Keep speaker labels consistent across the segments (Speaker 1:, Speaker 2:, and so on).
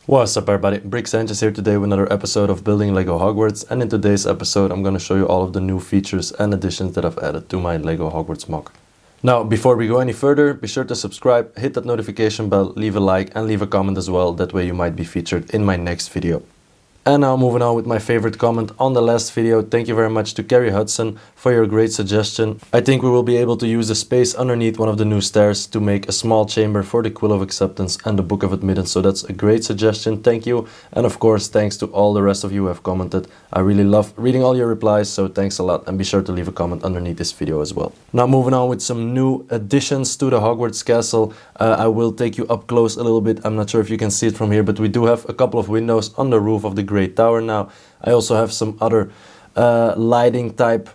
Speaker 1: What's up everybody, Brick Sanchez here today with another episode of Building Lego Hogwarts, and in today's episode I'm going to show you all of the new features and additions that I've added to my Lego Hogwarts mock. Now before we go any further, be sure to subscribe, hit that notification bell, leave a like and leave a comment as well, that way you might be featured in my next video. And now moving on with my favorite comment on the last video. Thank you very much to Carrie Hudson for your great suggestion. I think we will be able to use the space underneath one of the new stairs to make a small chamber for the Quill of Acceptance and the Book of Admittance. So that's a great suggestion. Thank you. And of course, thanks to all the rest of you who have commented. I really love reading all your replies, so thanks a lot. And be sure to leave a comment underneath this video as well. Now moving on with some new additions to the Hogwarts castle. I will take you up close a little bit. I'm not sure if you can see it from here, but we do have a couple of windows on the roof of the Great Tower now. I also have some other lighting type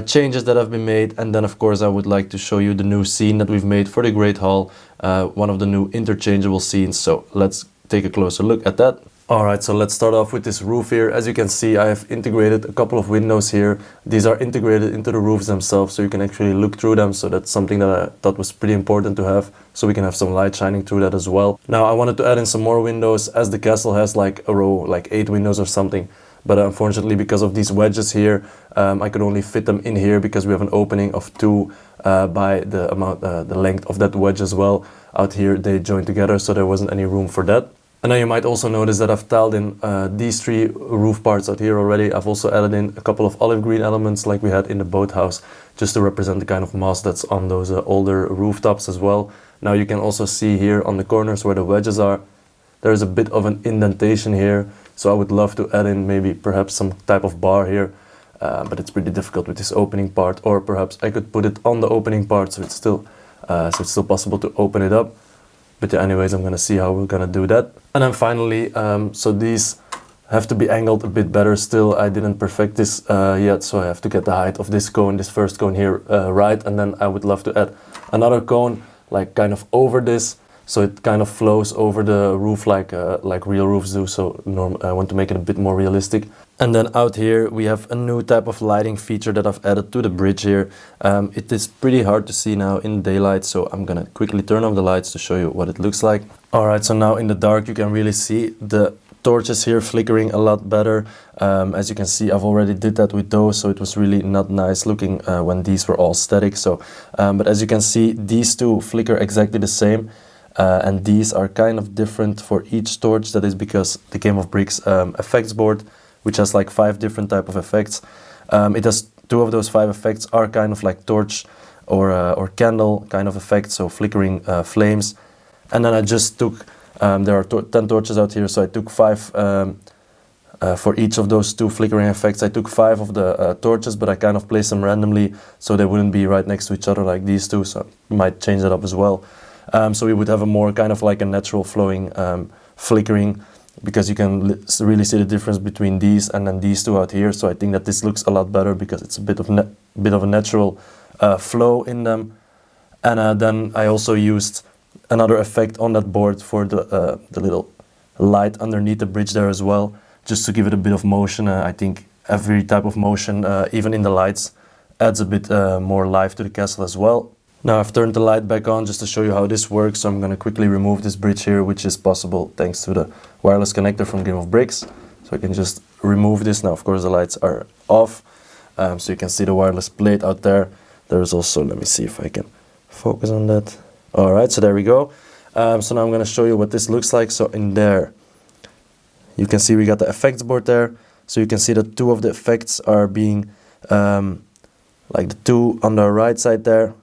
Speaker 1: changes that have been made, and then of course I would like to show you the new scene that we've made for the Great Hall, one of the new interchangeable scenes. So let's take a closer look at that. Alright, so let's start off with this roof here. As you can see, I have integrated a couple of windows here. These are integrated into the roofs themselves, so you can actually look through them. So that's something that I thought was pretty important to have, so we can have some light shining through that as well. Now I wanted to add in some more windows, as the castle has like a row, like 8 windows or something. But unfortunately, because of these wedges here, I could only fit them in here because we have an opening of 2 by the amount, the length of that wedge as well. Out here they join together, so there wasn't any room for that. And then you might also notice that I've tiled in these 3 roof parts out here already. I've also added in a couple of olive green elements like we had in the boathouse, just to represent the kind of moss that's on those older rooftops as well. Now you can also see here on the corners where the wedges are, there's a bit of an indentation here. So I would love to add in maybe perhaps some type of bar here, but it's pretty difficult with this opening part. Or perhaps I could put it on the opening part so it's still possible to open it up. But yeah, anyways, I'm gonna see how we're gonna do that. And then finally, so these have to be angled a bit better still. I didn't perfect this yet, so I have to get the height of this cone, this first cone here, right. And then I would love to add another cone, like kind of over this, so it kind of flows over the roof like real roofs do. So I want to make it a bit more realistic. And then out here we have a new type of lighting feature that I've added to the bridge here. It is pretty hard to see now in daylight, so I'm gonna quickly turn off the lights to show you what it looks like. Alright, so now in the dark you can really see the torches here flickering a lot better. As you can see, I've already did that with those, so it was really not nice looking when these were all static. So, but as you can see, these 2 flicker exactly the same. And these are kind of different for each torch. That is because the Game of Bricks effects board, which has like 5 different type of effects. It has 2 of those 5 effects are kind of like torch or candle kind of effects, so flickering flames. And then I just took, there are 10 torches out here, so I took 5 for each of those 2 flickering effects. I took 5 of the torches, but I kind of placed them randomly so they wouldn't be right next to each other like these 2, so I might change that up as well. So we would have a more kind of like a natural flowing flickering, because you can really see the difference between these and then these 2 out here. So I think that this looks a lot better because it's a bit of a natural flow in them. And then I also used another effect on that board for the little light underneath the bridge there as well, just to give it a bit of motion. I think every type of motion, even in the lights, adds a bit more life to the castle as well. Now I've turned the light back on just to show you how this works, so I'm going to quickly remove this bridge here, which is possible thanks to the wireless connector from Game of Bricks. So I can just remove this. Now of course the lights are off, so you can see the wireless plate out there. There's also, let me see if I can focus on that. Alright, so there we go. So now I'm going to show you what this looks like. So in there, you can see we got the effects board there. So you can see that 2 of the effects are being, like the 2 on the right side there,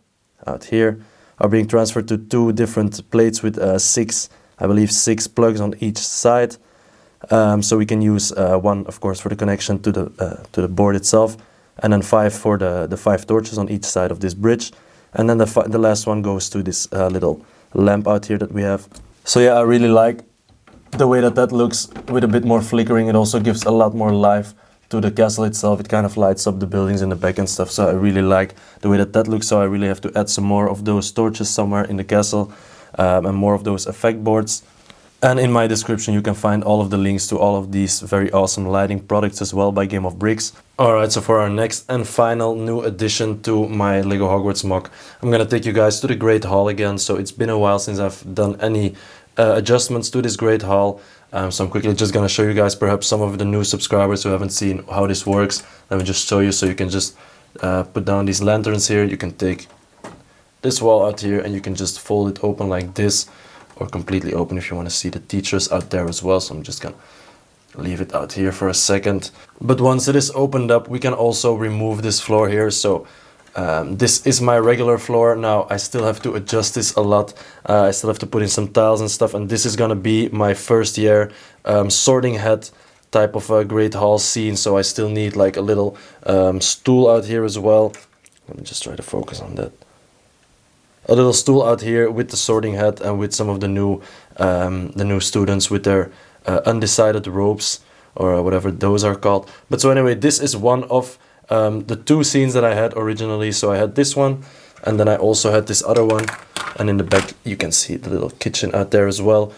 Speaker 1: out here, are being transferred to 2 different plates with 6, I believe 6 plugs on each side. So we can use 1 of course for the connection to the board itself, and then 5 for the 5 torches on each side of this bridge. And then the last one goes to this little lamp out here that we have. So yeah, I really like the way that looks with a bit more flickering. It also gives a lot more life to the castle itself. It kind of lights up the buildings in the back and stuff, so I really like the way that looks. So I really have to add some more of those torches somewhere in the castle, and more of those effect boards. And in my description you can find all of the links to all of these very awesome lighting products as well by Game of Bricks. Alright, so for our next and final new addition to my Lego Hogwarts mock, I'm gonna take you guys to the Great Hall again. So it's been a while since I've done any adjustments to this Great Hall. So I'm quickly just gonna show you guys perhaps some of the new subscribers who haven't seen how this works. Let me just show you. So you can just put down these lanterns here. You can take this wall out here and you can just fold it open like this, or completely open if you want to see the teachers out there as well. So I'm just gonna leave it out here for a second. But once it is opened up, we can also remove this floor here. So this is my regular floor. Now I still have to adjust this a lot. I still have to put in some tiles and stuff, and this is gonna be my first year sorting hat type of a Great Hall scene. So I still need like a little stool out here as well. Let me just try to focus on that. A little stool out here with the sorting hat and with some of the new students with their undecided ropes, or whatever those are called. But so anyway, this is one of the two scenes that I had originally. So I had this one, and then I also had this other one, and in the back you can see the little kitchen out there as well.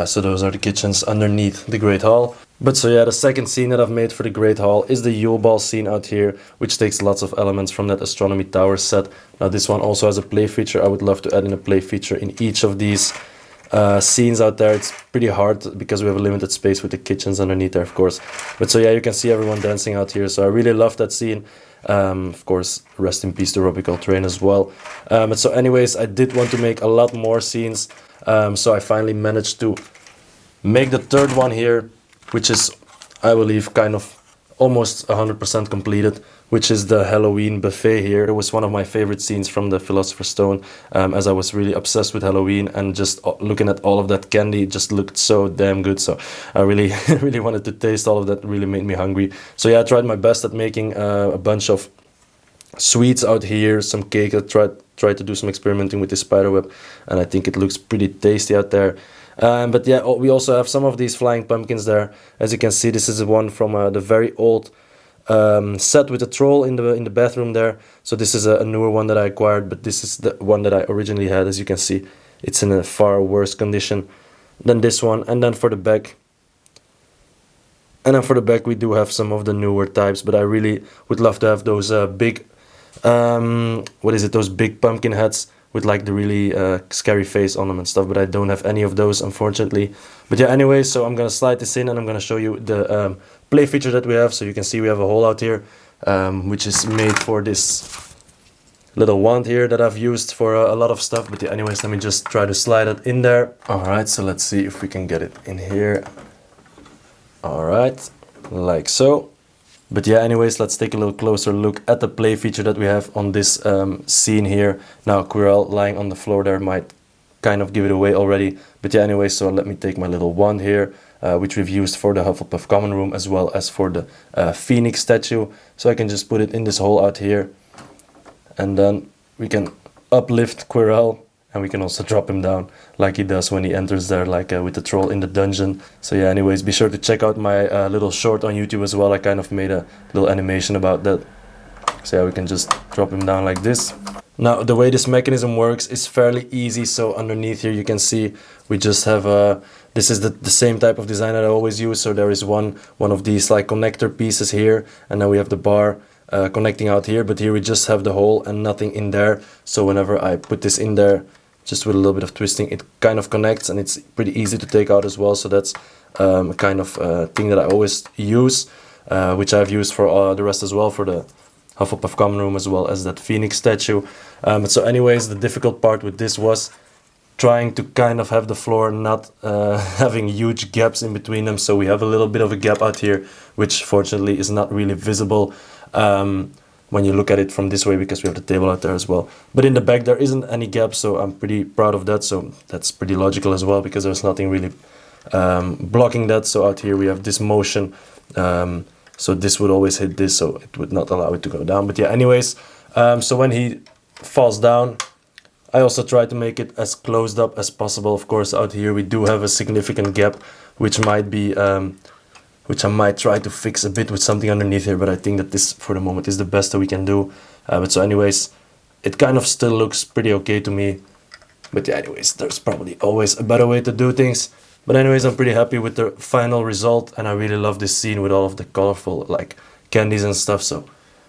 Speaker 1: So those are the kitchens underneath the Great Hall. But so yeah, the second scene that I've made for the Great Hall is the Yule Ball scene out here, which takes lots of elements from that Astronomy Tower set. Now this one also has a play feature. I would love to add in a play feature in each of these scenes out there. It's pretty hard because we have a limited space with the kitchens underneath there, of course. But so yeah, you can see everyone dancing out here. So I really love that scene. Of course, rest in peace to Robical Train as well. But so anyways, I did want to make a lot more scenes. So I finally managed to make the third one here, which is, I believe, kind of almost 100% completed, which is the Halloween buffet here. It was one of my favorite scenes from the Philosopher's Stone, as I was really obsessed with Halloween, and just looking at all of that candy just looked so damn good. So I really really wanted to taste all of that. It really made me hungry. So yeah, I tried my best at making a bunch of sweets out here, some cake. I tried to do some experimenting with the spiderweb, and I think it looks pretty tasty out there. But yeah, we also have some of these flying pumpkins there. As you can see, this is one from the very old set with the troll in the bathroom there. So this is a newer one that I acquired, but this is the one that I originally had. As you can see, it's in a far worse condition than this one. And then for the back, we do have some of the newer types, but I really would love to have those big, those big pumpkin heads with like the really scary face on them and stuff, but I don't have any of those, unfortunately. But yeah, anyway, so I'm gonna slide this in and I'm gonna show you the play feature that we have. So you can see we have a hole out here, which is made for this little wand here that I've used for a lot of stuff. But yeah, anyways, let me just try to slide it in there. All right, so let's see if we can get it in here. All right, like so. But yeah, anyways, let's take a little closer look at the play feature that we have on this scene here. Now, Quirell lying on the floor there might kind of give it away already. But yeah, anyways, so let me take my little wand here, which we've used for the Hufflepuff common room as well as for the Phoenix statue. So I can just put it in this hole out here. And then we can uplift Quirell, and we can also drop him down like he does when he enters there, like with the troll in the dungeon. So yeah, anyways, be sure to check out my little short on YouTube as well. I kind of made a little animation about that. So yeah, we can just drop him down like this. Now, the way this mechanism works is fairly easy. So underneath here, you can see we just have this is the same type of design that I always use. So there is one of these like connector pieces here, and then we have the bar connecting out here. But here we just have the hole and nothing in there. So whenever I put this in there, just with a little bit of twisting, it kind of connects, and it's pretty easy to take out as well. So that's a kind of thing that I always use, which I've used for the rest as well, for the Hufflepuff common room as well as that Phoenix statue. But so anyways, the difficult part with this was trying to kind of have the floor not having huge gaps in between them. So we have a little bit of a gap out here, which fortunately is not really visible when you look at it from this way, because we have the table out there as well. But in the back there isn't any gap, so I'm pretty proud of that. So that's pretty logical as well, because there's nothing really blocking that. So out here we have this motion, so this would always hit this, so it would not allow it to go down. But yeah, anyways, so when he falls down, I also try to make it as closed up as possible. Of course, out here we do have a significant gap, which might be which I might try to fix a bit with something underneath here, but I think that this for the moment is the best that we can do. But so anyways, it kind of still looks pretty okay to me. But yeah, anyways, there's probably always a better way to do things. But anyways, I'm pretty happy with the final result, and I really love this scene with all of the colorful like candies and stuff. So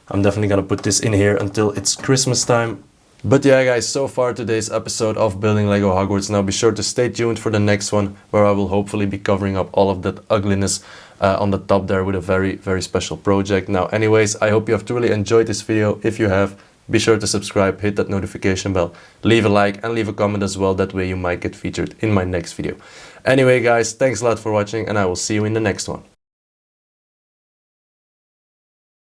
Speaker 1: I'm definitely gonna put this in here until it's Christmas time. But yeah guys, so far today's episode of Building Lego Hogwarts. Now be sure to stay tuned for the next one, where I will hopefully be covering up all of that ugliness on the top there with a very special project. Now anyways, I hope you have truly enjoyed this video. If you have, be sure to subscribe, hit that notification bell, leave a like and leave a comment as well. That way you might get featured in my next video. Anyway guys, thanks a lot for watching and I will see you in the next one.